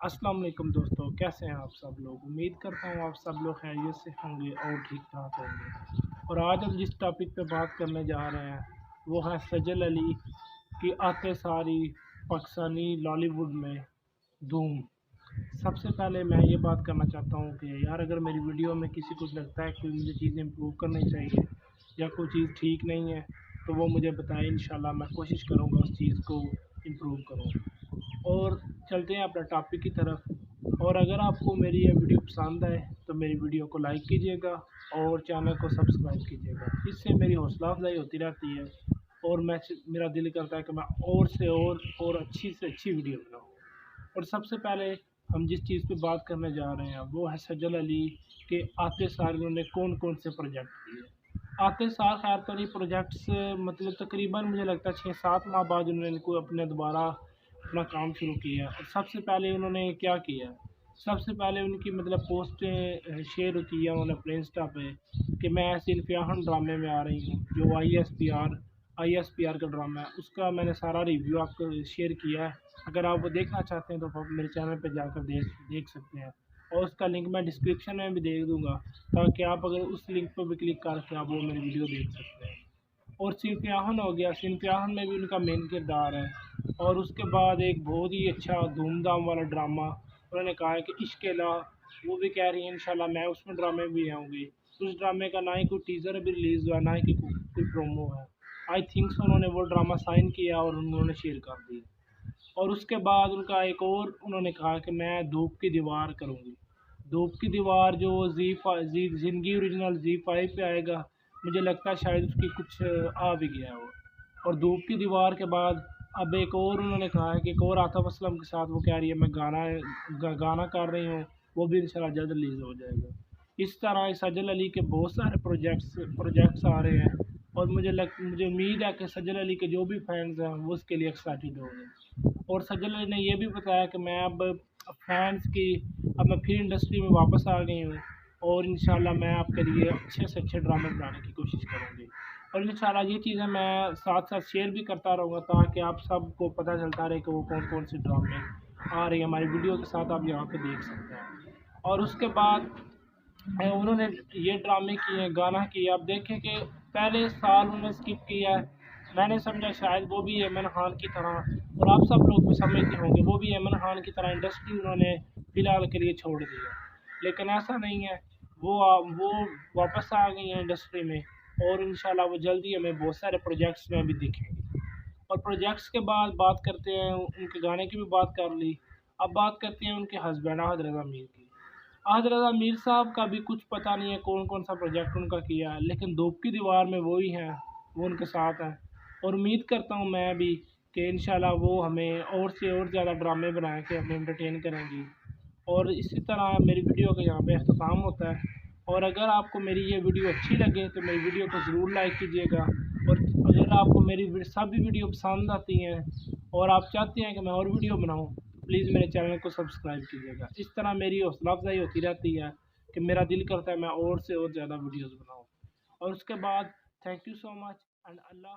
अस्सलाम वालेकुम दोस्तों, कैसे हैं आप सब लोग। उम्मीद करता हूँ आप सब लोग खैरियत से होंगे और ठीक ठाक होंगे। और आज हम जिस टॉपिक पे बात करने जा रहे हैं वो है सजल अली की आते सारी पाकिस्तानी लॉलीवुड में धूम। सबसे पहले मैं ये बात करना चाहता हूँ कि यार अगर मेरी वीडियो में किसी को लगता है कि मुझे चीज़ें इम्प्रूव करनी चाहिए या कोई चीज़ ठीक नहीं है तो वो मुझे बताए, इंशाल्लाह मैं कोशिश करूँगा उस चीज़ को इम्प्रूव करूँ। और चलते हैं अपना टॉपिक की तरफ। और अगर आपको मेरी ये वीडियो पसंद आए तो मेरी वीडियो को लाइक कीजिएगा और चैनल को सब्सक्राइब कीजिएगा। इससे मेरी हौसला अफजाई होती रहती है और मेरा दिल करता है कि मैं और से और अच्छी से अच्छी वीडियो बनाऊँ। और सबसे पहले हम जिस चीज़ पे बात करने जा रहे हैं वो है सजल अली के आते साल उन्होंने कौन कौन से प्रोजेक्ट किए। आते साल खैर तो नहीं प्रोजेक्ट्स, मतलब तकरीबन मुझे लगता है 6-7 माह बाद उन्होंने कोई अपने दोबारा अपना काम शुरू किया। और सबसे पहले उन्होंने क्या किया, सबसे पहले उनकी मतलब पोस्टें शेयर की है उन्होंने अपने इंस्टा पे कि मैं ऐसे इल्फियाहन ड्रामे में आ रही हूँ जो आई एस पी आर का ड्रामा है, उसका मैंने सारा रिव्यू आपको शेयर किया है। अगर आप वो देखना चाहते हैं तो आप मेरे चैनल पर जाकर देख सकते हैं और उसका लिंक मैं डिस्क्रिप्शन में भी दे दूँगा ताकि आप अगर उस लिंक पर भी क्लिक करके आप वो मेरी वीडियो देख सकते हैं। और सिंफियाहन हो गया, सिंफियाहन में भी उनका मेन किरदार है। और उसके बाद एक बहुत ही अच्छा धूमधाम वाला ड्रामा उन्होंने कहा है कि इश्क ला, वो भी कह रही है इंशाल्लाह मैं उसमें ड्रामे भी आऊँगी। उस ड्रामे का ना ही कोई टीज़र अभी रिलीज़ हुआ, ना ही कोई प्रोमो है। आई थिंक उन्होंने वो ड्रामा साइन किया और उन्होंने शेयर कर दिया। और उसके बाद उनका एक और उन्होंने कहा कि मैं धूप की दीवार करूँगी। धूप की दीवार जो ज़िंदगी ओरिजिनल Z5 पे आएगा, मुझे लगता है शायद उसकी कुछ आ भी गया है वो। और धूप की दीवार के बाद अब एक और उन्होंने कहा है कि एक और आतिफ़ असलम के साथ वो कह रही है मैं गाना कर रही हूँ, वो भी इंशाल्लाह जल्द रिलीज़ हो जाएगा। इस तरह सजल अली के बहुत सारे प्रोजेक्ट्स आ रहे हैं और मुझे उम्मीद है कि सजल अली के जो भी फैंस हैं वो उसके लिए एक्साइटेड होंगे। और सजल अली ने ये भी बताया कि मैं अब मैं फिर इंडस्ट्री में वापस आ गई हूँ और इंशाल्लाह मैं आपके लिए अच्छे से अच्छे ड्रामे बनाने की कोशिश करूँगी। और इंशाल्लाह ये चीज़ें मैं साथ साथ शेयर भी करता रहूँगा ताकि आप सबको पता चलता रहे कि वो कौन कौन से ड्रामे आ रही है हमारी वीडियो के साथ, आप यहाँ पे देख सकते हैं। और उसके बाद उन्होंने ये ड्रामे किए, गाना किया। अब देखें कि पहले साल उन्होंने स्किप किया है, मैंने समझा शायद वो भी एमन खान की तरह, और आप सब लोग भी समझते होंगे वो भी एमन खान की तरह इंडस्ट्री उन्होंने फ़िलहाल के लिए छोड़ दिया। लेकिन ऐसा नहीं है, वो वापस आ गई हैं इंडस्ट्री में और इंशाल्लाह वो जल्दी हमें बहुत सारे प्रोजेक्ट्स में भी दिखेंगे। और प्रोजेक्ट्स के बाद बात करते हैं, उनके गाने की भी बात कर ली। अब बात करते हैं उनके हस्बैंड अहद रज़ा मीर की। अहद रज़ा मीर साहब का भी कुछ पता नहीं है कौन कौन सा प्रोजेक्ट उनका किया है, लेकिन धूप की दीवार में वो ही हैं, वो उनके साथ हैं। और उम्मीद करता हूँ मैं भी कि इंशाल्लाह वो हमें और से और ज़्यादा ड्रामे बना के हमें एंटरटेन करेंगी। और इसी तरह मेरी वीडियो का यहाँ पे अख्ताम होता है। और अगर आपको मेरी ये वीडियो अच्छी लगे तो मेरी वीडियो को ज़रूर लाइक कीजिएगा। और अगर आपको मेरी सभी वीडियो पसंद आती हैं और आप चाहते हैं कि मैं और वीडियो बनाऊं तो प्लीज़ मेरे चैनल को सब्सक्राइब कीजिएगा। इस तरह मेरी हौसला अफजाई होती रहती है कि मेरा दिल करता है मैं और से और ज़्यादा वीडियोज़ बनाऊँ। और उसके बाद thank you so much and Allah.